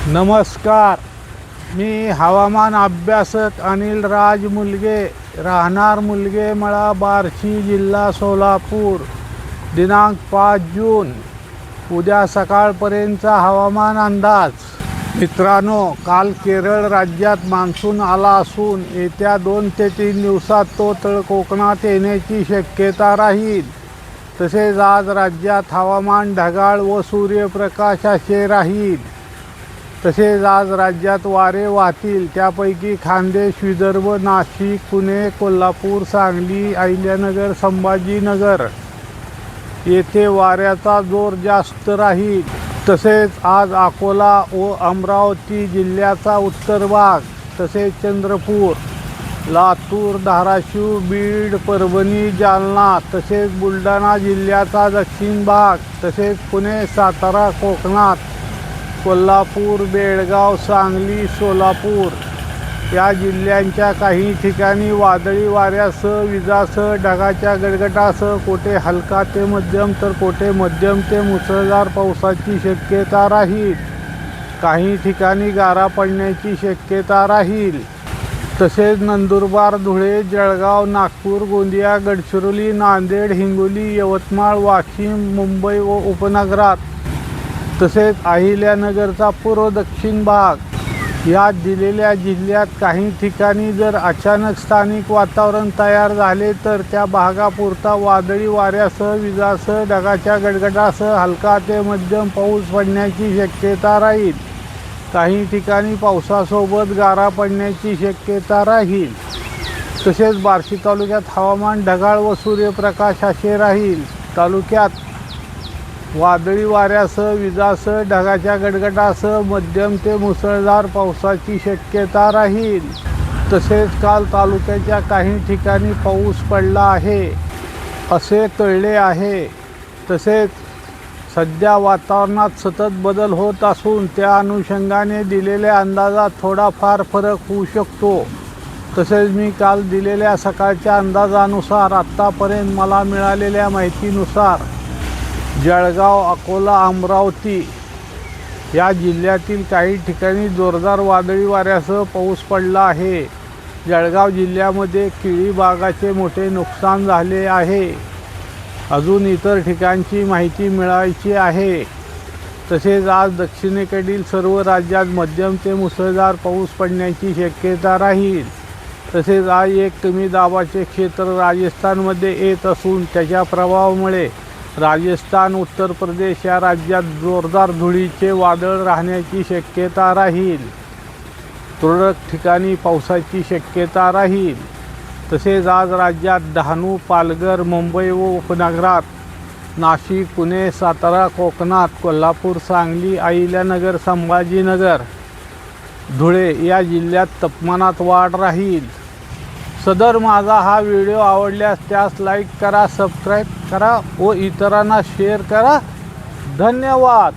नमस्कार. मी हवामान अभ्यासक अनिल राज मुलगे, राहणार मुलगेमळा, बार्शी, जिल्हा सोलापूर. दिनांक 5 जून. उद्या सकाळपर्यंतचा हवामान अंदाज. मित्रांनो, काल केरळ राज्यात मान्सून आला असून येत्या 2 ते 3 दिवसात तो तळ कोकणात येण्याची शक्यता राहील. तसेच आज राज्यात हवामान ढगाळ व सूर्यप्रकाश असे राहील. तसेच आज राज्यात वारे वाहतील. त्यापैकी खान्देश, विदर्भ, नाशिक, पुणे, कोल्हापूर, सांगली, अहिल्यानगर, संभाजीनगर येथे वाऱ्याचा जोर जास्त राहील. तसेच आज अकोला व अमरावती जिल्ह्याचा उत्तर भाग, तसेच चंद्रपूर, लातूर, धाराशिव, बीड, परभणी, जालना, तसेच बुलढाणा जिल्ह्याचा दक्षिण भाग, तसेच पुणे, सातारा कोकणात, कोल्हापूर, बेळगाव, सांगली, सोलापूर या जिल्ह्यांच्या काही ठिकाणी वादळी वाऱ्यासह, विजासह, ढगाच्या गडगडासह कोठे हलका ते मध्यम तर कोठे मध्यम ते मुसळधार पावसाची शक्यता राहील. काही ठिकाणी गारा पडण्याची शक्यता राहील. तसेच नंदुरबार, धुळे, जळगाव, नागपूर, गोंदिया, गडचिरोली, नांदेड, हिंगोली, यवतमाळ, वाशिम, मुंबई व उपनगरात, तसेच अहिल्यानगरचा पूर्व दक्षिण भाग या दिलेल्या जिल्ह्यात काही ठिकाणी जर अचानक स्थानिक वातावरण तयार झाले तर त्या भागापुरता वादळी वाऱ्यासह, विजासह, ढगाच्या गडगडासह हलका ते मध्यम पाऊस पडण्याची शक्यता राहील. काही ठिकाणी पावसासोबत गारा पडण्याची शक्यता राहील. तसेच बार्शी तालुक्यात हवामान ढगाळ व सूर्यप्रकाश असे राहील. तालुक्यात वादळी वाऱ्यासह, विजासह, ढगाच्या गडगडासह मध्यम ते मुसळधार पावसाची शक्यता राहील. तसेच काल तालुक्याच्या काही ठिकाणी पाऊस पडला आहे असे कळले आहे. तसेच सध्या वातावरणात सतत बदल होत असून त्या अनुषंगाने दिलेल्या अंदाजात थोडाफार फरक होऊ शकतो. तसेच मी काल दिलेल्या सकाळच्या अंदाजानुसार आत्तापर्यंत मला मिळालेल्या माहितीनुसार जळगाव, अकोला, अमरावती या जिल्ह्यातील काही ठिकाणी जोरदार वादळी वाऱ्यासह पाऊस पडला आहे. जळगाव जिल्ह्यामध्ये केळी बागाचे मोठे नुकसान झाले आहे. अजून इतर ठिकाणची माहिती मिळवायची आहे. तसेच आज दक्षिणेकडील सर्व राज्यात मध्यम ते मुसळधार पाऊस पडण्याची शक्यता राहील. तसेच आज एक कमी दाबाचे क्षेत्र राजस्थानमध्ये येत असून त्याच्या प्रभावामुळे राजस्थान, उत्तर प्रदेश या राज्यात जोरदार धुळीचे वादळ राहण्याची शक्यता राहील. तुरळक ठिकाणी पावसाची शक्यता राहील. तसेच आज राज्यात डहाणू, पालघर, मुंबई व उपनगरात, नाशिक, पुणे, सातारा कोकणात, कोल्हापूर, सांगली, अहिल्यानगर, संभाजीनगर, धुळे या जिल्ह्यात तापमानात वाढ राहील. सदर माझा हा व्हिडिओ आवडल्यास त्यास लाईक करा, सबस्क्राईब करा व इतरांना शेअर करा. धन्यवाद.